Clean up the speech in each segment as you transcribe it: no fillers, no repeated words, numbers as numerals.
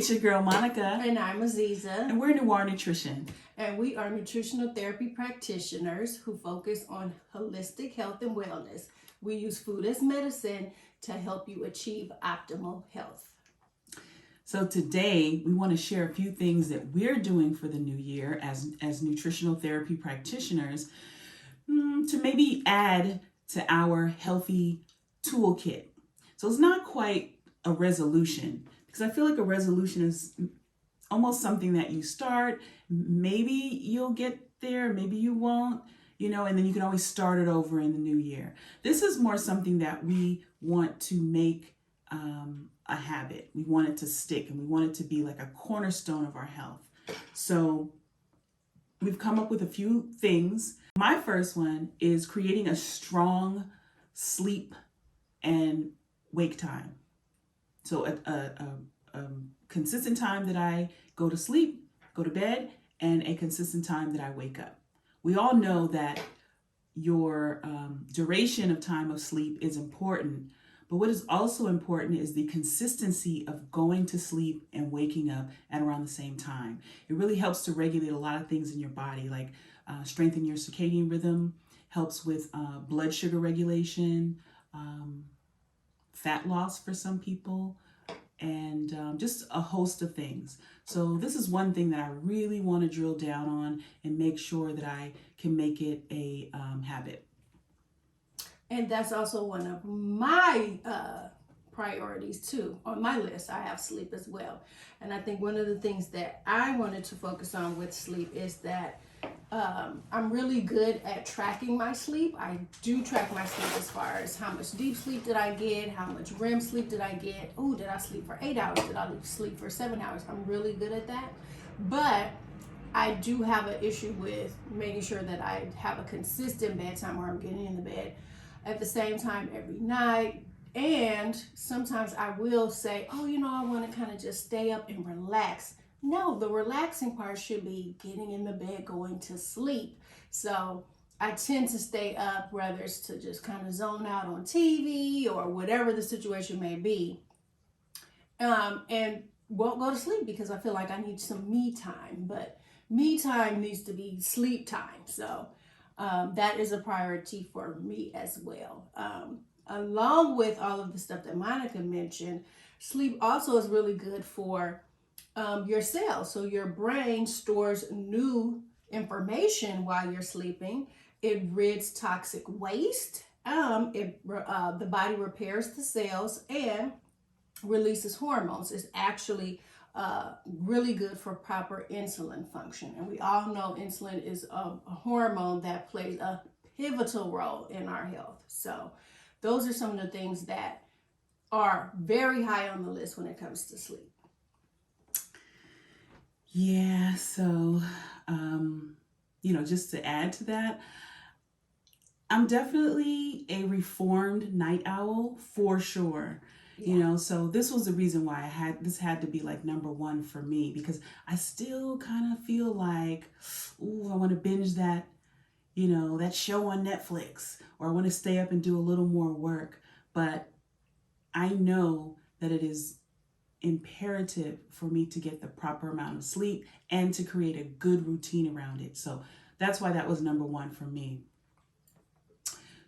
It's your girl, Monica. And I'm Aziza. And we're Noire Nutrition. And we are nutritional therapy practitioners who focus on holistic health and wellness. We use food as medicine to help you achieve optimal health. So today we want to share a few things that we're doing for the new year as nutritional therapy practitioners to maybe add to our healthy toolkit. So it's not quite a resolution, because I feel like a resolution is almost something that you start, maybe you'll get there, maybe you won't, and then you can always start it over in the new year. This is more something that we want to make a habit. We want it to stick, and we want it to be like a cornerstone of our health. So we've come up with a few things. My first one is creating a strong sleep and wake time. So a consistent time that I go to sleep, go to bed, and a consistent time that I wake up. We all know that your duration of time of sleep is important, but what is also important is the consistency of going to sleep and waking up at around the same time. It really helps to regulate a lot of things in your body, like strengthen your circadian rhythm, helps with blood sugar regulation, fat loss for some people, and just a host of things. So this is one thing that I really want to drill down on and make sure that I can make it a habit. And that's also one of my priorities too. On my list, I have sleep as well. And I think one of the things that I wanted to focus on with sleep is that I'm really good at tracking my sleep. I do track my sleep as far as how much deep sleep did I get, how much REM sleep did I get. Oh, did I sleep for 8 hours? Did I sleep for 7 hours? I'm really good at that. But I do have an issue with making sure that I have a consistent bedtime where I'm getting in the bed at the same time every night. And sometimes I will say, oh, I want to kind of just stay up and relax. No, the relaxing part should be getting in the bed, going to sleep. So I tend to stay up, whether it's to just kind of zone out on TV or whatever the situation may be, and won't go to sleep because I feel like I need some me time. But me time needs to be sleep time. So that is a priority for me as well. Along with all of the stuff that Monica mentioned, sleep also is really good for your cells. So your brain stores new information while you're sleeping. It rids toxic waste. The body repairs the cells and releases hormones. It's actually really good for proper insulin function. And we all know insulin is a hormone that plays a pivotal role in our health. So those are some of the things that are very high on the list when it comes to sleep. Yeah, so, just to add to that, I'm definitely a reformed night owl for sure. Yeah. So this was the reason why this had to be like number one for me, because I still kind of feel like, I want to binge that, that show on Netflix, or I want to stay up and do a little more work. But I know that it is imperative for me to get the proper amount of sleep and to create a good routine around it. So that's why that was number one for me.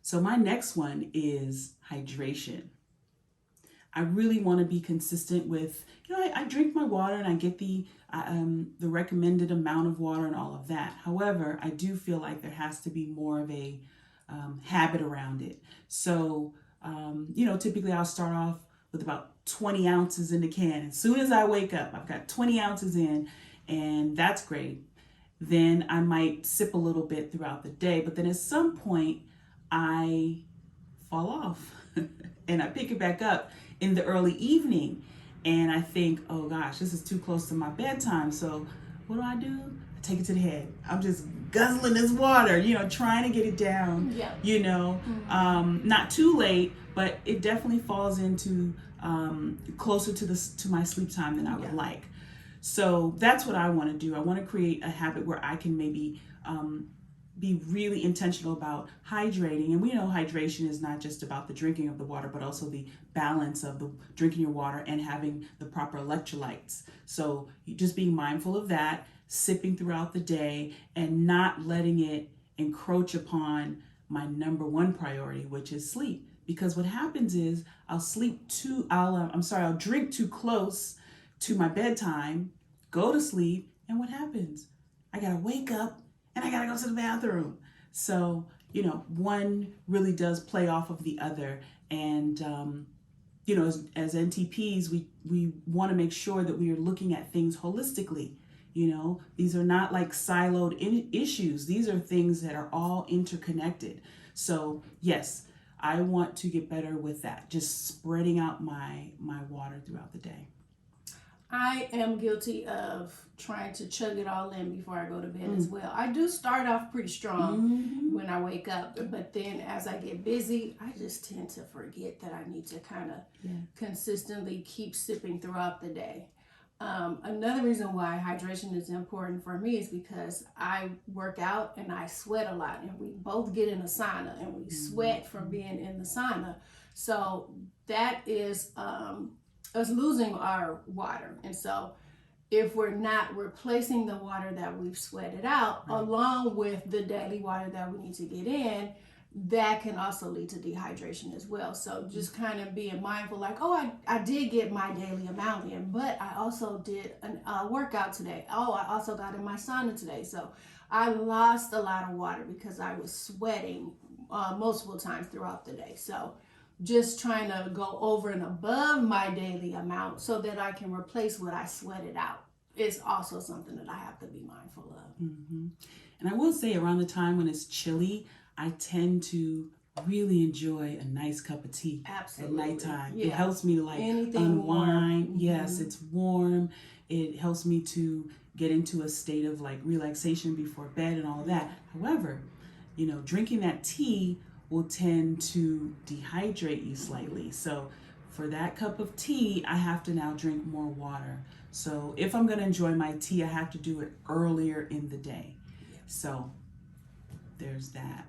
So my next one is hydration. I really want to be consistent with, I drink my water and I get the recommended amount of water and all of that. However, I do feel like there has to be more of a habit around it. So, typically I'll start off with about 20 ounces in the can. As soon as I wake up, I've got 20 ounces in, and that's great. Then I might sip a little bit throughout the day, but then at some point I fall off and I pick it back up in the early evening. And I think, oh gosh, this is too close to my bedtime. So what do? I take it to the head. I'm just guzzling this water, trying to get it down, not too late, but it definitely falls into closer to my sleep time than I would like. So that's what I want to do. I want to create a habit where I can maybe be really intentional about hydrating. And we know hydration is not just about the drinking of the water, but also the balance of the drinking your water and having the proper electrolytes. So just being mindful of that, sipping throughout the day, and not letting it encroach upon my number one priority, which is sleep. Because what happens is I'll drink too close to my bedtime, go to sleep, and what happens? I gotta wake up and I gotta go to the bathroom. So, one really does play off of the other. And, as NTPs, we want to make sure that we are looking at things holistically. These are not like siloed issues. These are things that are all interconnected. So, yes, I want to get better with that, just spreading out my water throughout the day. I am guilty of trying to chug it all in before I go to bed as well. I do start off pretty strong when I wake up, but then as I get busy, I just tend to forget that I need to kind of consistently keep sipping throughout the day. Another reason why hydration is important for me is because I work out and I sweat a lot, and we both get in a sauna and we sweat from being in the sauna. So that is us losing our water. And so if we're not replacing the water that we've sweated out along with the daily water that we need to get in, that can also lead to dehydration as well. So just kind of being mindful, like, I did get my daily amount in, but I also did a workout today. I also got in my sauna today. So I lost a lot of water because I was sweating multiple times throughout the day. So just trying to go over and above my daily amount so that I can replace what I sweated out is also something that I have to be mindful of. Mm-hmm. And I will say, around the time when it's chilly, I tend to really enjoy a nice cup of tea at nighttime. Yeah. It helps me to unwind. Warm. Yes, it's warm. It helps me to get into a state of relaxation before bed and all of that. However, drinking that tea will tend to dehydrate you slightly. So for that cup of tea, I have to now drink more water. So if I'm going to enjoy my tea, I have to do it earlier in the day. So there's that.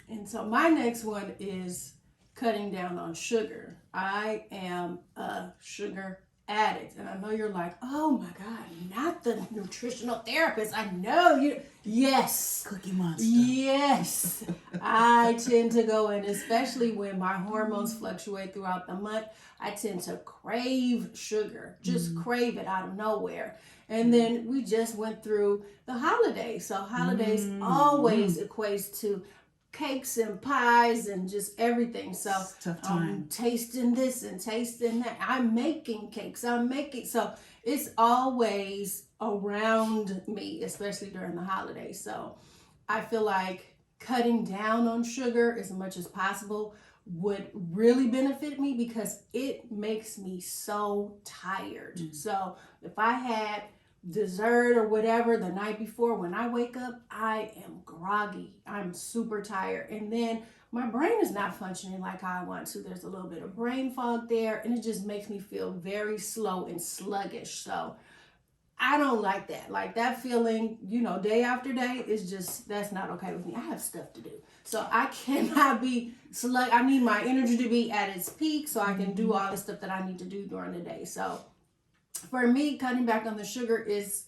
And so my next one is cutting down on sugar. I am a sugar addict. And I know you're like, oh my God, not the nutritional therapist. I know you. Yes. Cookie Monster. Yes. I tend to go in, especially when my hormones fluctuate throughout the month. I tend to crave sugar, just crave it out of nowhere. And then we just went through the holidays. So holidays always equates to cakes and pies and just everything. So tough time. Tasting this and tasting that. I'm making cakes. So it's always around me, especially during the holidays. So I feel like cutting down on sugar as much as possible would really benefit me because it makes me so tired. So if I had dessert or whatever the night before, when I wake up, I am groggy. I'm super tired. And then my brain is not functioning like I want to. There's a little bit of brain fog there, and it just makes me feel very slow and sluggish. So I don't like that. Like that feeling, day after day is just, that's not okay with me. I have stuff to do. So I cannot be I need my energy to be at its peak so I can do all the stuff that I need to do during the day. So for me, cutting back on the sugar is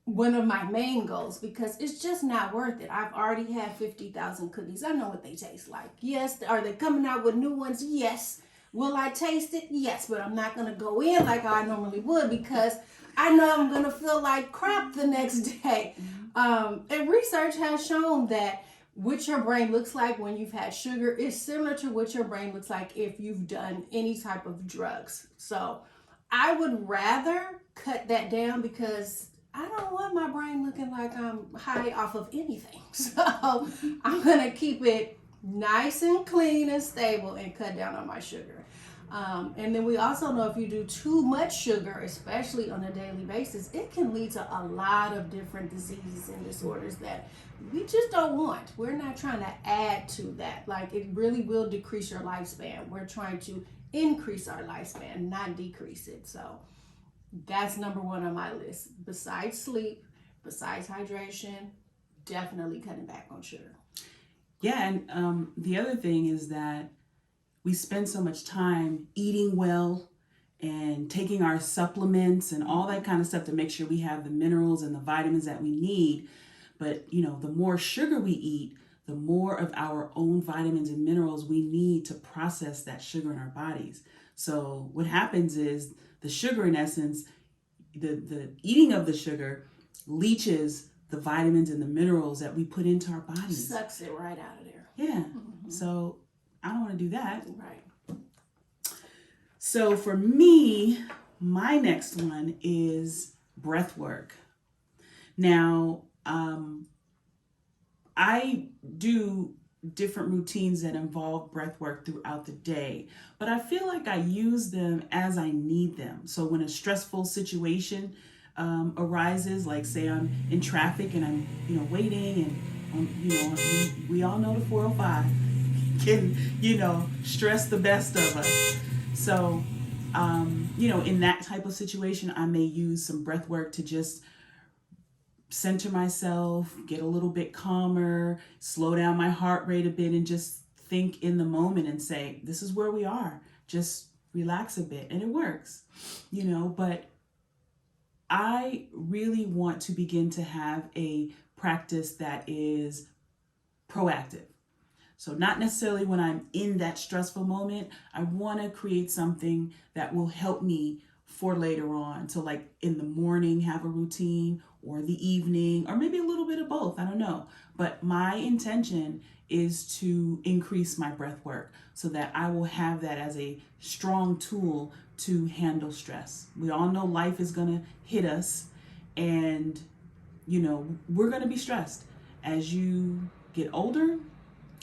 one of my main goals because it's just not worth it. I've already had 50,000 cookies. I know what they taste like. Yes. Are they coming out with new ones? Yes. Will I taste it? Yes. But I'm not going to go in like I normally would because I know I'm going to feel like crap the next day. And research has shown that what your brain looks like when you've had sugar is similar to what your brain looks like if you've done any type of drugs. So I would rather cut that down because I don't want my brain looking like I'm high off of anything. So I'm going to keep it nice and clean and stable and cut down on my sugar. And then we also know if you do too much sugar, especially on a daily basis, it can lead to a lot of different diseases and disorders that we just don't want. We're not trying to add to that. Like it really will decrease your lifespan. We're trying to increase our lifespan, not decrease it. So that's number one on my list. Besides sleep, besides hydration, definitely cutting back on sugar. Yeah, and the other thing is that we spend so much time eating well and taking our supplements and all that kind of stuff to make sure we have the minerals and the vitamins that we need. But, the more sugar we eat, the more of our own vitamins and minerals we need to process that sugar in our bodies. So what happens is the sugar, in essence, the eating of the sugar leaches the vitamins and the minerals that we put into our bodies. Sucks it right out of there. Yeah. So I don't want to do that. Right. So for me, my next one is breath work. Now, I do different routines that involve breath work throughout the day, but I feel like I use them as I need them. So when a stressful situation arises, like say I'm in traffic and I'm, waiting and, we all know the 405 can, stress the best of us. So, in that type of situation, I may use some breath work to just center myself, get a little bit calmer, slow down my heart rate a bit, and just think in the moment and say, this is where we are. Just relax a bit. And it works, but I really want to begin to have a practice that is proactive. So not necessarily when I'm in that stressful moment. I want to create something that will help me for later on. So like in the morning, have a routine, or the evening, or maybe a little bit of both. I don't know. But my intention is to increase my breath work so that I will have that as a strong tool to handle stress. We all know life is going to hit us, and, we're going to be stressed. As you get older,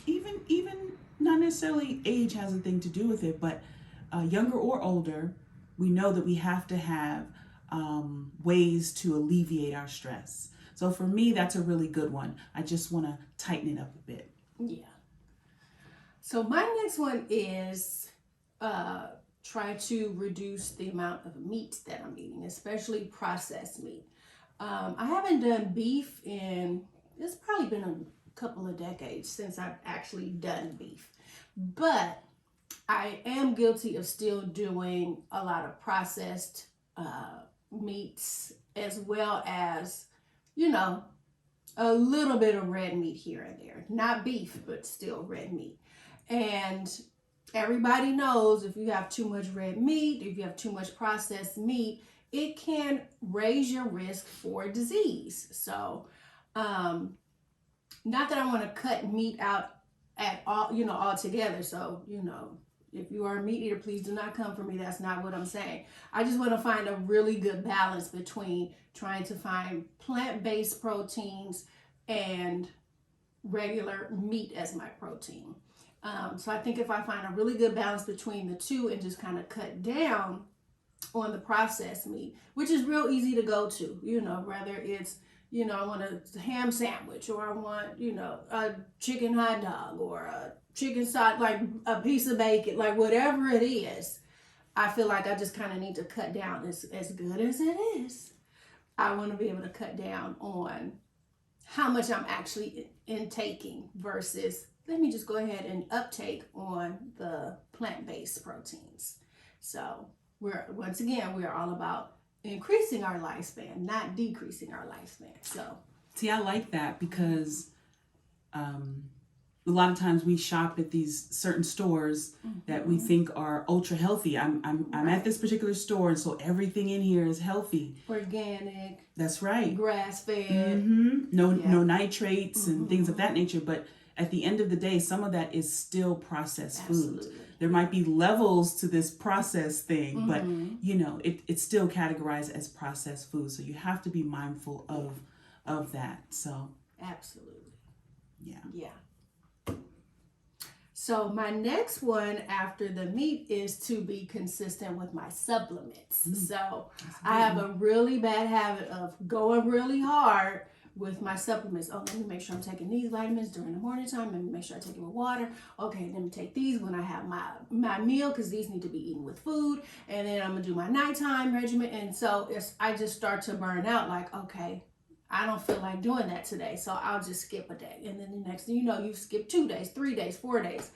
even not necessarily age has a thing to do with it, but younger or older, we know that we have to have ways to alleviate our stress. So for me, that's a really good one. I just want to tighten it up a bit. Yeah. So my next one is try to reduce the amount of meat that I'm eating, especially processed meat. I haven't done beef it's probably been a couple of decades since I've actually done beef. But I am guilty of still doing a lot of processed meats, as well as, a little bit of red meat here and there. Not beef, but still red meat. And everybody knows if you have too much red meat, if you have too much processed meat, it can raise your risk for disease. So, not that I want to cut meat out at all, altogether. So, if you are a meat eater, please do not come for me. That's not what I'm saying. I just want to find a really good balance between trying to find plant-based proteins and regular meat as my protein. So I think if I find a really good balance between the two and just kind of cut down on the processed meat, which is real easy to go to, whether it's, I want a ham sandwich, or I want, a chicken hot dog, or a chicken side, like a piece of bacon, like whatever it is. I feel like I just kind of need to cut down. As good as it is, I want to be able to cut down on how much I'm actually intaking versus let me just go ahead and uptake on the plant-based proteins. So we're all about increasing our lifespan, not decreasing our lifespan. So see, I like that because a lot of times we shop at these certain stores that we think are ultra healthy. I'm at this particular store, and so everything in here is healthy, organic. That's right. Grass fed. No nitrates and things of that nature. But at the end of the day, some of that is still processed food. There might be levels to this processed thing, but it's still categorized as processed food. So you have to be mindful of that. So absolutely. Yeah. So my next one after the meat is to be consistent with my supplements. So I have a really bad habit of going really hard with my supplements. Oh, let me make sure I'm taking these vitamins during the morning time. Let me make sure I take it with water. Okay, let me take these when I have my meal, because these need to be eaten with food. And then I'm gonna do my nighttime regimen. And so I just start to burn out, like, okay, I don't feel like doing that today, so I'll just skip a day. And then the next thing you know, you've skipped 2 days, 3 days, 4 days.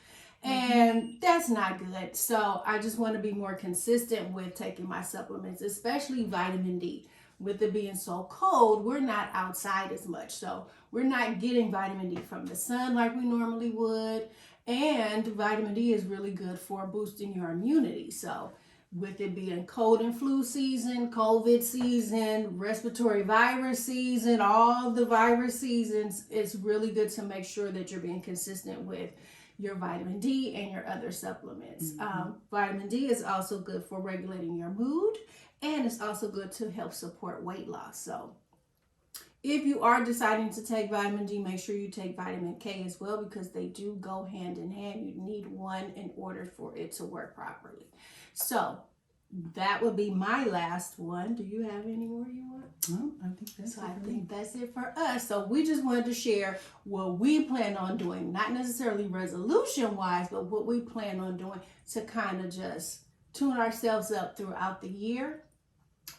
And that's not good. So I just want to be more consistent with taking my supplements, especially vitamin D. With it being so cold, we're not outside as much. So we're not getting vitamin D from the sun like we normally would. And vitamin D is really good for boosting your immunity. So with it being cold and flu season, COVID season, respiratory virus season, all the virus seasons, it's really good to make sure that you're being consistent with your vitamin D and your other supplements. Vitamin D is also good for regulating your mood, and it's also good to help support weight loss. So if you are deciding to take vitamin D, make sure you take vitamin K as well, because they do go hand in hand. You need one in order for it to work properly. So that would be my last one. Do you have any more you want? No, I think that's So I think that's it for us. So we just wanted to share what we plan on doing, not necessarily resolution wise, but what we plan on doing to kind of just tune ourselves up throughout the year.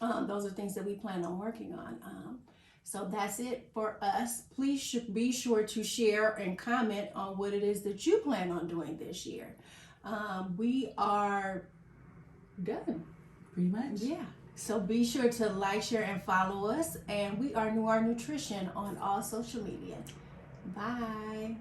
Those are things that we plan on working on. So that's it for us. Please be sure to share and comment on what it is that you plan on doing this year. We are done. pretty much. Yeah. So be sure to like, share, and follow us. And we are Noire Nutrition on all social media. Bye.